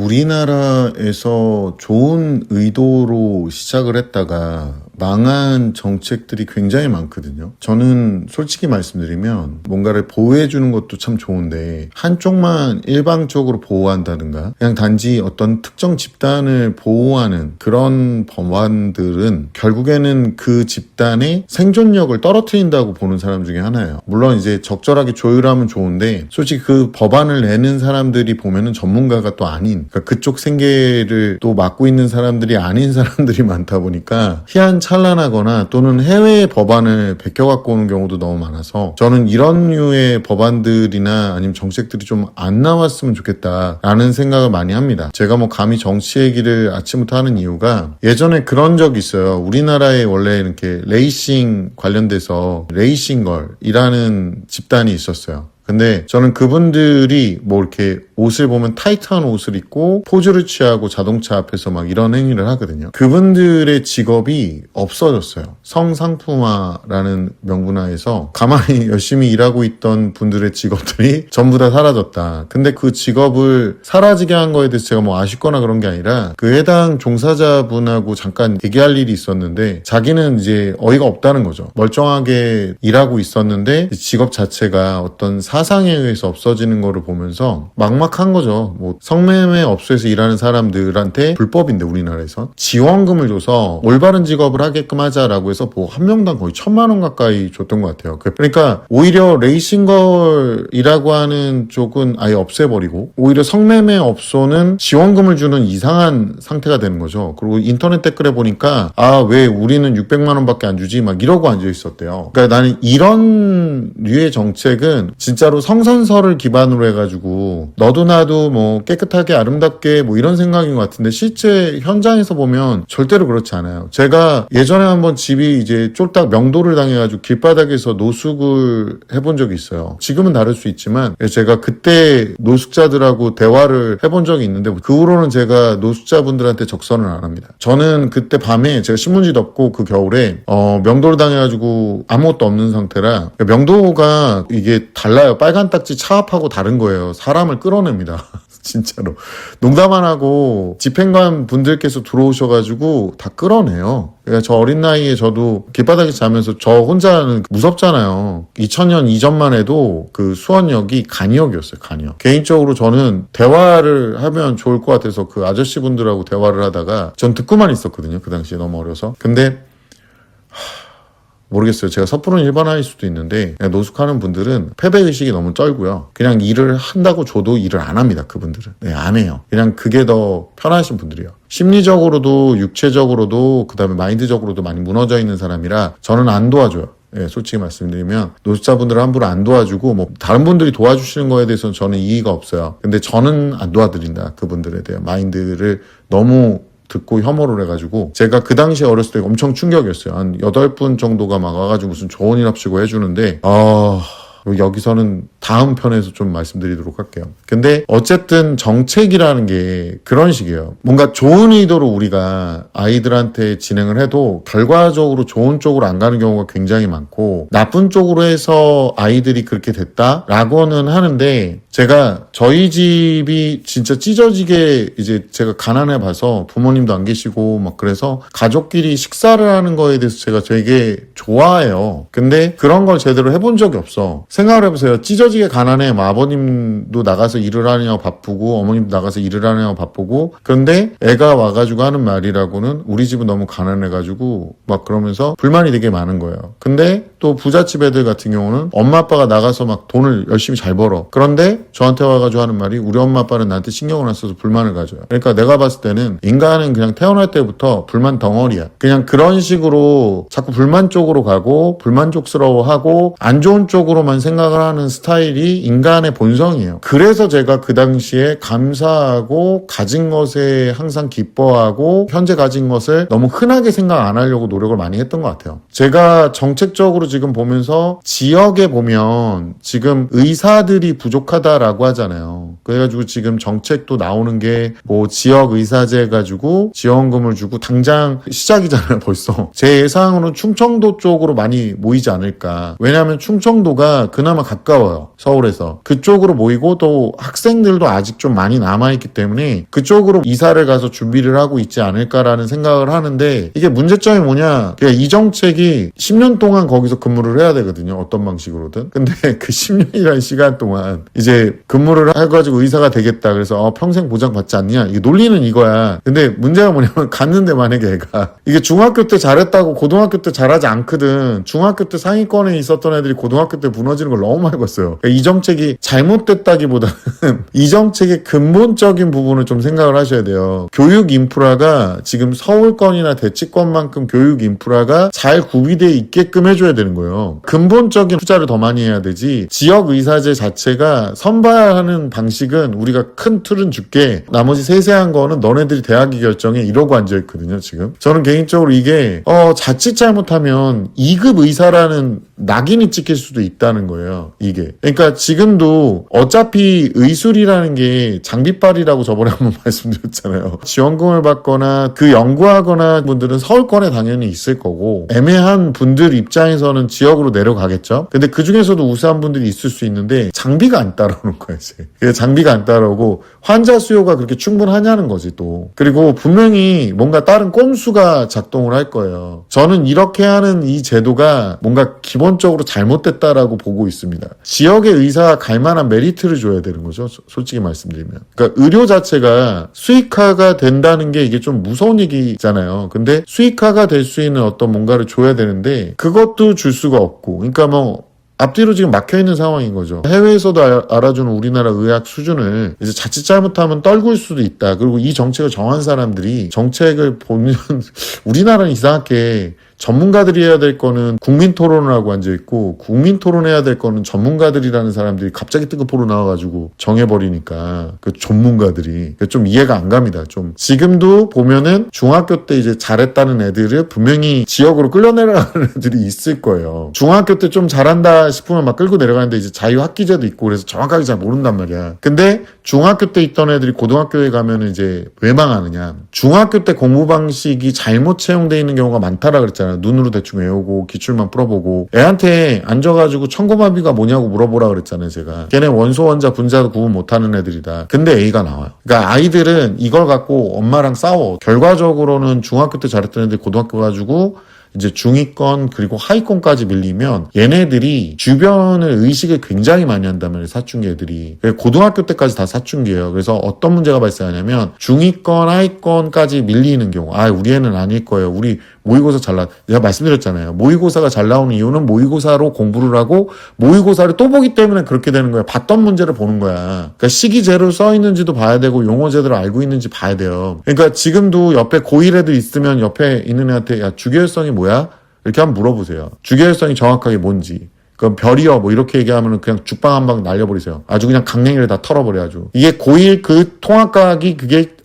우리나라에서 좋은 의도로 시작을 했다가 망한 정책들이 굉장히 많거든요. 저는 솔직히 말씀드리면 뭔가를 보호해주는 것도 참 좋은데 한쪽만 일방적으로 보호한다든가 그냥 단지 어떤 특정 집단을 보호하는 그런 법안들은 결국에는 그 집단의 생존력을 떨어뜨린다고 보는 사람 중에 하나예요. 물론 이제 적절하게 조율하면 좋은데 솔직히 그 법안을 내는 사람들이 보면은 전문가가 또 아닌 그러니까 그쪽 생계를 또 맡고 있는 사람들이 아닌 사람들이 많다 보니까 희한찬란하거나 또는 해외의 법안을 베껴 갖고 오는 경우도 너무 많아서 저는 이런 류의 법안들이나 아니면 정책들이 좀 안 나왔으면 좋겠다라는 생각을 많이 합니다. 제가 뭐 감히 정치 얘기를 아침부터 하는 이유가 예전에 그런 적이 있어요. 우리나라에 원래 이렇게 레이싱 관련돼서 레이싱걸이라는 집단이 있었어요. 근데 저는 그분들이 뭐 이렇게 옷을 보면 타이트한 옷을 입고 포즈를 취하고 자동차 앞에서 막 이런 행위를 하거든요. 그분들의 직업이 없어졌어요. 성상품화라는 명분하에서 가만히 열심히 일하고 있던 분들의 직업들이 전부 다 사라졌다. 근데 그 직업을 사라지게 한 거에 대해서 제가 뭐 아쉽거나 그런 게 아니라 그 해당 종사자분하고 잠깐 얘기할 일이 있었는데 자기는 이제 어이가 없다는 거죠. 멀쩡하게 일하고 있었는데 직업 자체가 어떤 사상에 의해서 없어지는 거를 보면서 막막한 거죠. 뭐 성매매 업소에서 일하는 사람들한테 불법인데 우리나라에서 지원금을 줘서 올바른 직업을 하게끔 하자라고 해서 뭐 한 명당 거의 1,000만 원 가까이 줬던 것 같아요. 그러니까 오히려 레이싱걸이라고 하는 쪽은 아예 없애버리고 오히려 성매매 업소는 지원금을 주는 이상한 상태가 되는 거죠. 그리고 인터넷 댓글에 보니까 아, 왜 우리는 600만 원밖에 안 주지? 막 이러고 앉아 있었대요. 그러니까 나는 이런 류의 정책은 진짜로 성선설을 기반으로 해가지고 너도 나도 뭐 깨끗하게 아름답게 뭐 이런 생각인 것 같은데 실제 현장에서 보면 절대로 그렇지 않아요. 제가 예전에 한번 집이 이제 쫄딱 명도를 당해가지고 길바닥에서 노숙을 해본 적이 있어요. 지금은 다를 수 있지만 제가 그때 노숙자들하고 대화를 해본 적이 있는데 그 후로는 제가 노숙자분들한테 적선을 안 합니다. 저는 그때 밤에 제가 신문지 덮고 그 겨울에 명도를 당해가지고 아무것도 없는 상태라 명도가 이게 달라요. 빨간 딱지 차압하고 다른 거예요. 사람을 끌어냅니다. 진짜로. 농담 안 하고 집행관 분들께서 들어오셔가지고 다 끌어내요. 그러니까 저 어린 나이에 저도 길바닥에서 자면서 저 혼자는 무섭잖아요. 2000년 이전만 해도 그 수원역이 간이역이었어요. 간이역. 개인적으로 저는 대화를 하면 좋을 것 같아서 그 아저씨 분들하고 대화를 하다가 전 듣고만 있었거든요. 그 당시에 너무 어려서. 근데 모르겠어요. 제가 섣부른 일반화일 수도 있는데 노숙하는 분들은 패배의식이 너무 쩔고요. 그냥 일을 한다고 줘도 일을 안 합니다. 그분들은. 네, 안 해요. 그냥 그게 더 편하신 분들이에요. 심리적으로도 육체적으로도 그다음에 마인드적으로도 많이 무너져 있는 사람이라 저는 안 도와줘요. 예, 솔직히 말씀드리면 노숙자분들을 함부로 안 도와주고 뭐 다른 분들이 도와주시는 거에 대해서는 저는 이의가 없어요. 근데 저는 안 도와드린다. 그분들에 대한 마인드를 너무 듣고 혐오를 해가지고 제가 그 당시에 어렸을 때 엄청 충격이었어요. 한 8분 정도가 막 와가지고 무슨 조언이나 합시고 해주는데 여기서는 다음 편에서 좀 말씀드리도록 할게요. 근데 어쨌든 정책이라는 게 그런 식이에요. 뭔가 좋은 의도로 우리가 아이들한테 진행을 해도 결과적으로 좋은 쪽으로 안 가는 경우가 굉장히 많고 나쁜 쪽으로 해서 아이들이 그렇게 됐다라고는 하는데 제가 저희 집이 진짜 찢어지게 이제 제가 가난해 봐서 부모님도 안 계시고 막 그래서 가족끼리 식사를 하는 거에 대해서 제가 되게 좋아해요. 근데 그런 걸 제대로 해본 적이 없어. 생각을 해보세요. 찢어지게 가난해. 뭐 아버님도 나가서 일을 하느냐고 바쁘고 어머님도 나가서 일을 하느냐고 바쁘고 그런데 애가 와가지고 하는 말이라고는 우리 집은 너무 가난해가지고 막 그러면서 불만이 되게 많은 거예요. 근데 또 부잣집 애들 같은 경우는 엄마 아빠가 나가서 막 돈을 열심히 잘 벌어. 그런데 저한테 와가지고 하는 말이 우리 엄마 아빠는 나한테 신경을 안 써서 불만을 가져요. 그러니까 내가 봤을 때는 인간은 그냥 태어날 때부터 불만 덩어리야. 그냥 그런 식으로 자꾸 불만 쪽으로 가고 불만족스러워하고 안 좋은 쪽으로만 생각을 하는 스타일이 인간의 본성이에요. 그래서 제가 그 당시에 감사하고 가진 것에 항상 기뻐하고 현재 가진 것을 너무 흔하게 생각 안 하려고 노력을 많이 했던 것 같아요. 제가 정책적으로 지금 보면서 지역에 보면 지금 의사들이 부족하다라고 하잖아요. 그래가지고 지금 정책도 나오는 게 뭐 지역 의사제 가지고 지원금을 주고 당장 시작이잖아요. 벌써 제 예상으로는 충청도 쪽으로 많이 모이지 않을까. 왜냐하면 충청도가 여기가 그나마 가까워요. 서울에서. 그쪽으로 모이고 또 학생들도 아직 좀 많이 남아있기 때문에 그쪽으로 이사를 가서 준비를 하고 있지 않을까라는 생각을 하는데 이게 문제점이 뭐냐. 그러니까 이 정책이 10년 동안 거기서 근무를 해야 되거든요. 어떤 방식으로든. 근데 그 10년이라는 시간 동안 이제 근무를 해가지고 의사가 되겠다. 그래서 평생 보장받지 않냐. 이게 논리는 이거야. 근데 문제가 뭐냐면 갔는데 만약에 애가 이게 중학교 때 잘했다고 고등학교 때 잘하지 않거든. 중학교 때 상위권에 있었던 애들이 고등학교 때 무너지는 걸 너무 많이 봤어요. 그러니까 이 정책이 잘못됐다기보다는 이 정책의 근본적인 부분을 좀 생각을 하셔야 돼요. 교육 인프라가 지금 서울권이나 대치권만큼 교육 인프라가 잘 구비되어 있게끔 해줘야 되는 거예요. 근본적인 투자를 더 많이 해야 되지 지역의사제 자체가 선발하는 방식은 우리가 큰 틀은 줄게 나머지 세세한 거는 너네들이 대학이 결정해 이러고 앉아있거든요. 지금 저는 개인적으로 이게 자칫 잘못하면 2급 의사라는 낙인이 찍힐 수도 있다는 거예요. 이게 그러니까 지금도 어차피 의술이라는 게 장비빨이라고 저번에 한번 말씀드렸잖아요. 지원금을 받거나 그 연구하거나 분들은 서울권에 당연히 있을 거고 애매한 분들 입장에서는 지역으로 내려가겠죠. 근데 그 중에서도 우수한 분들이 있을 수 있는데 장비가 안 따라오는 거야 이제. 장비가 안 따라오고 환자 수요가 그렇게 충분하냐는 거지 또. 그리고 분명히 뭔가 다른 꼼수가 작동을 할 거예요. 저는 이렇게 하는 이 제도가 뭔가 기본적으로 잘못됐다라고 보고 있습니다. 지역의 의사가 갈 만한 메리트를 줘야 되는 거죠. 솔직히 말씀드리면. 그러니까 의료 자체가 수익화가 된다는 게 이게 좀 무서운 얘기잖아요. 근데 수익화가 될 수 있는 어떤 뭔가를 줘야 되는데 그것도 줄 수가 없고. 그러니까 뭐 앞뒤로 지금 막혀있는 상황인 거죠. 해외에서도 알아주는 우리나라 의학 수준을 이제 자칫 잘못하면 떨굴 수도 있다. 그리고 이 정책을 정한 사람들이 정책을 보면 우리나라는 이상하게 전문가들이 해야 될 거는 국민 토론을 하고 앉아있고 국민 토론해야 될 거는 전문가들이라는 사람들이 갑자기 뜨거포로 나와가지고 정해버리니까 그 전문가들이 좀 이해가 안 갑니다. 좀 지금도 보면은 중학교 때 이제 잘했다는 애들을 분명히 지역으로 끌려내려가는 애들이 있을 거예요. 중학교 때 좀 잘한다 싶으면 막 끌고 내려가는데 이제 자유학기제도 있고 그래서 정확하게 잘 모른단 말이야. 근데 중학교 때 있던 애들이 고등학교에 가면은 이제 왜 망하느냐. 중학교 때 공부 방식이 잘못 채용되어 있는 경우가 많다라 그랬잖아요. 눈으로 대충 외우고 기출만 풀어보고 애한테 앉아가지고 천고마비가 뭐냐고 물어보라 그랬잖아요. 제가 걔네 원소 원자 분자도 구분 못하는 애들이다. 근데 A가 나와요. 그러니까 아이들은 이걸 갖고 엄마랑 싸워. 결과적으로는 중학교 때 잘했던 애들이 고등학교 가지고 이제 중위권 그리고 하위권까지 밀리면 얘네들이 주변을 의식을 굉장히 많이 한단 말이에요. 사춘기 애들이. 고등학교 때까지 다 사춘기예요. 그래서 어떤 문제가 발생하냐면 중위권 하위권까지 밀리는 경우 우리 애는 아닐 거예요. 우리 모의고사 제가 말씀드렸잖아요. 모의고사가 잘 나오는 이유는 모의고사로 공부를 하고 모의고사를 또 보기 때문에 그렇게 되는 거야. 봤던 문제를 보는 거야. 그러니까 시기 제대로 써 있는지도 봐야 되고 용어 제대로 알고 있는지 봐야 돼요. 그러니까 지금도 옆에 고1 애들 있으면 옆에 있는 애한테 야 주계열성이 뭐야? 이렇게 한번 물어보세요. 주계열성이 정확하게 뭔지. 그럼 별이요 뭐 이렇게 얘기하면 그냥 죽방 한 방 날려버리세요. 아주 그냥 강냉이를 다 털어버려 아주. 이게 고1 그 통합과학이 그게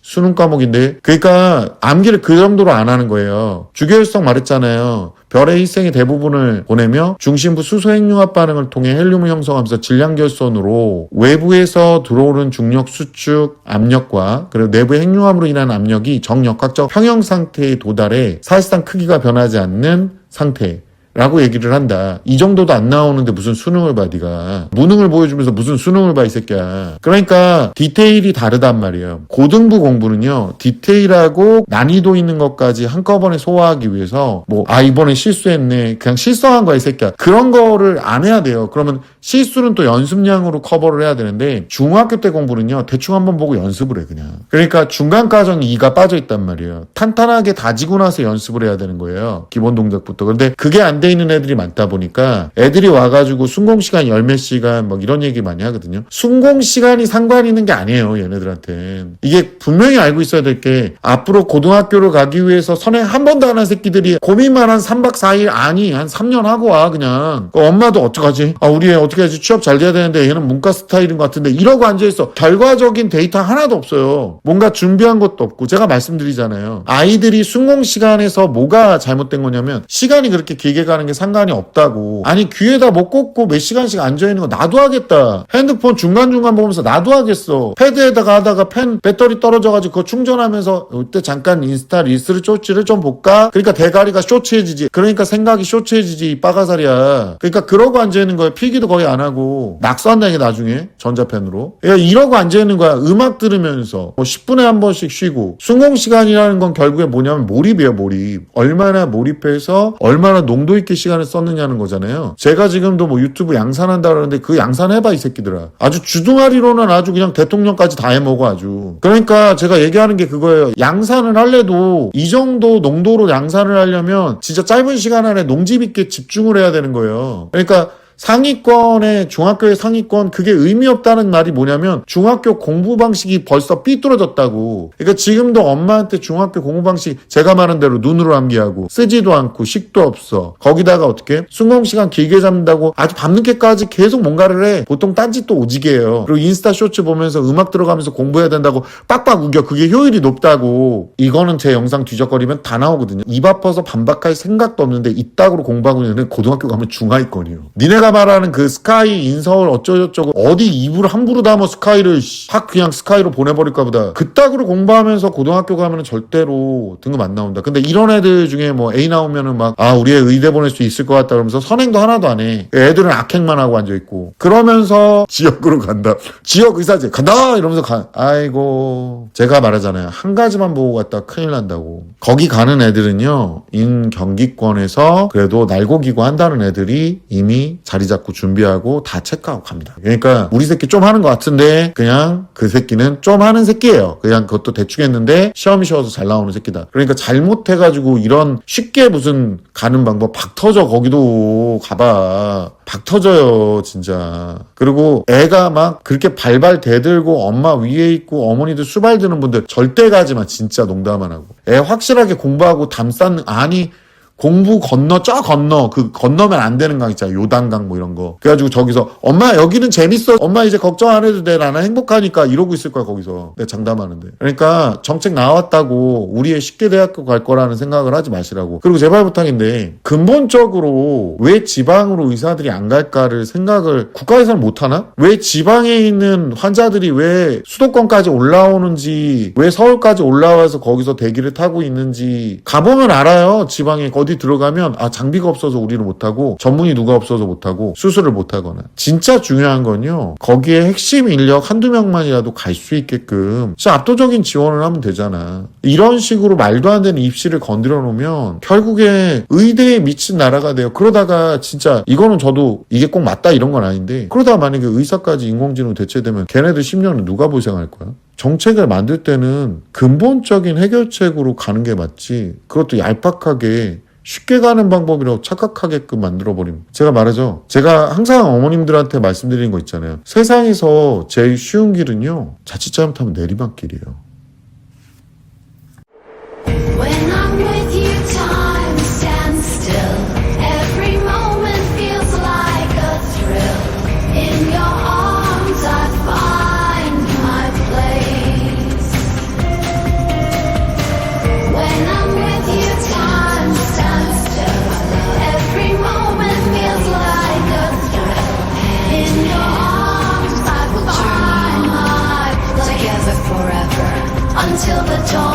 수능 과목인데 그러니까 암기를 그 정도로 안 하는 거예요. 주계열성 말했잖아요. 별의 희생의 대부분을 보내며 중심부 수소 핵융합 반응을 통해 헬륨을 형성하면서 질량결손으로 외부에서 들어오는 중력 수축 압력과 그리고 내부 핵융합으로 인한 압력이 정역학적 평형 상태에 도달해 사실상 크기가 변하지 않는 상태 라고 얘기를 한다. 이 정도도 안 나오는데 무슨 수능을 봐 네가. 무능을 보여주면서 무슨 수능을 봐 이 새끼야. 그러니까 디테일이 다르단 말이에요. 고등부 공부는요. 디테일하고 난이도 있는 것까지 한꺼번에 소화하기 위해서 이번에 실수했네. 그냥 실수한 거야 이 새끼야. 그런 거를 안 해야 돼요. 그러면 실수는 또 연습량으로 커버를 해야 되는데 중학교 때 공부는요. 대충 한번 보고 연습을 해 그냥. 그러니까 중간 과정이 2가 빠져있단 말이에요. 탄탄하게 다지고 나서 연습을 해야 되는 거예요. 기본 동작부터. 근데 그게 안 돼 있는 애들이 많다 보니까 애들이 와가지고 순공시간 10몇 시간 이런 얘기 많이 하거든요. 순공시간이 상관 있는 게 아니에요. 얘네들한테. 이게 분명히 알고 있어야 될 게 앞으로 고등학교를 가기 위해서 선행 한 번도 안 한 새끼들이 고민만 한 3박 4일 한 3년 하고 와 그냥. 엄마도 어떡하지? 우리 애 어떻게 하지? 취업 잘 돼야 되는데 얘는 문과 스타일인 것 같은데 이러고 앉아있어. 결과적인 데이터 하나도 없어요. 뭔가 준비한 것도 없고 제가 말씀드리잖아요. 아이들이 순공시간에서 뭐가 잘못된 거냐면 시간이 그렇게 길게 가는 게 상관이 없다고. 아니 귀에다 못 꽂고 몇 시간씩 앉아있는 거 나도 하겠다. 핸드폰 중간중간 보면서 나도 하겠어. 패드에다가 하다가 펜 배터리 떨어져가지고 그거 충전하면서 이때 잠깐 인스타 릴스를 쇼츠를 좀 볼까? 그러니까 대가리가 쇼츠해지지. 그러니까 생각이 쇼츠해지지. 빠가살이야. 그러니까 그러고 앉아있는 거야. 필기도 거의 안 하고 막 쏜다 이게 나중에 전자펜으로. 그러니까 이러고 앉아있는 거야. 음악 들으면서 뭐 10분에 한 번씩 쉬고. 순공시간이라는 건 결국에 뭐냐면 몰입이에요. 몰입. 얼마나 몰입해서 얼마나 농도 있게 시간을 썼느냐는 거잖아요. 제가 지금도 뭐 유튜브 양산한다 그러는데 그 양산해봐 이 새끼들아. 아주 주둥아리로는 아주 그냥 대통령까지 다 해먹어 아주. 그러니까 제가 얘기하는 게 그거예요. 양산을 할래도 이 정도 농도로 양산을 하려면 진짜 짧은 시간 안에 농집 있게 집중을 해야 되는 거예요. 그러니까 상위권의 중학교의 상위권 그게 의미 없다는 말이 뭐냐면 중학교 공부 방식이 벌써 삐뚤어졌다고. 그러니까 지금도 엄마한테 중학교 공부 방식 제가 말한 대로 눈으로 암기하고 쓰지도 않고 식도 없어. 거기다가 어떻게 순공시간 길게 잡는다고 아주 밤늦게까지 계속 뭔가를 해. 보통 딴짓도 오지게 해요. 그리고 인스타 쇼츠 보면서 음악 들어가면서 공부해야 된다고 빡빡 우겨. 그게 효율이 높다고. 이거는 제 영상 뒤적거리면 다 나오거든요. 입 아파서 반박할 생각도 없는데 이따구로 공부하고 있는 고등학교 가면 중하위권이에요. 니네가 말하는 그 스카이 인서울 어쩌고저쩌고 어디 입으로 함부로 담아 스카이를 확 그냥 스카이로 보내버릴까 보다. 그따구로 공부하면서 고등학교 가면은 절대로 등급 안 나온다. 근데 이런 애들 중에 뭐 A 나오면은 막 우리 애 의대 보낼 수 있을 것 같다 그러면서 선행도 하나도 안 해. 애들은 악행만 하고 앉아있고 그러면서 지역으로 간다. 지역 의사제 간다 이러면서 아이고 제가 말하잖아요. 한 가지만 보고 갔다 큰일 난다고. 거기 가는 애들은요 경기권에서 그래도 날고기고 한다는 애들이 이미 자리 잡고 준비하고 다 체크하고 갑니다. 그러니까 우리 새끼 좀 하는 것 같은데 그냥 그 새끼는 좀 하는 새끼예요. 그냥 그것도 대충 했는데 시험이 쉬워서 잘 나오는 새끼다. 그러니까 잘못해가지고 이런 쉽게 무슨 가는 방법 박 터져. 거기도 가봐. 박 터져요 진짜. 그리고 애가 막 그렇게 발발 대들고 엄마 위에 있고 어머니들 수발 드는 분들 절대 가지마. 진짜 농담 안 하고. 애 확실하게 공부하고 담 쌓는 공부 건너 그 건너면 안 되는 강 있잖아. 요단강 뭐 이런 거. 그래가지고 저기서 엄마 여기는 재밌어. 엄마 이제 걱정 안 해도 돼. 나는 행복하니까 이러고 있을 거야 거기서. 내가 장담하는데. 그러니까 정책 나왔다고 우리 애 쉽게 대학교 갈 거라는 생각을 하지 마시라고. 그리고 제발 부탁인데 근본적으로 왜 지방으로 의사들이 안 갈까를 생각을 국가에서는 못하나? 왜 지방에 있는 환자들이 왜 수도권까지 올라오는지 왜 서울까지 올라와서 거기서 대기를 타고 있는지 가보면 알아요. 지방에 어디 들어가면 장비가 없어서 우리는 못하고 전문의 누가 없어서 못하고 수술을 못하거나. 진짜 중요한 건요 거기에 핵심 인력 한두 명만이라도 갈 수 있게끔 진짜 압도적인 지원을 하면 되잖아. 이런 식으로 말도 안 되는 입시를 건드려 놓으면 결국에 의대에 미친 나라가 돼요. 그러다가 진짜 이거는 저도 이게 꼭 맞다 이런 건 아닌데 그러다가 만약에 의사까지 인공지능 대체되면 걔네들 10년은 누가 보생할 거야? 정책을 만들 때는 근본적인 해결책으로 가는 게 맞지 그것도 얄팍하게 쉽게 가는 방법이라고 착각하게끔 만들어버림. 제가 말하죠. 제가 항상 어머님들한테 말씀드리는 거 있잖아요. 세상에서 제일 쉬운 길은요 자칫 잘못하면 내리막길이에요. When I'm with you, time stands still. Every moment feels like a thrill. In your arms I find my place. When I'm with you, time stands still. Every moment feels like a thrill. In your arms I find my place. Together forever until the dawn.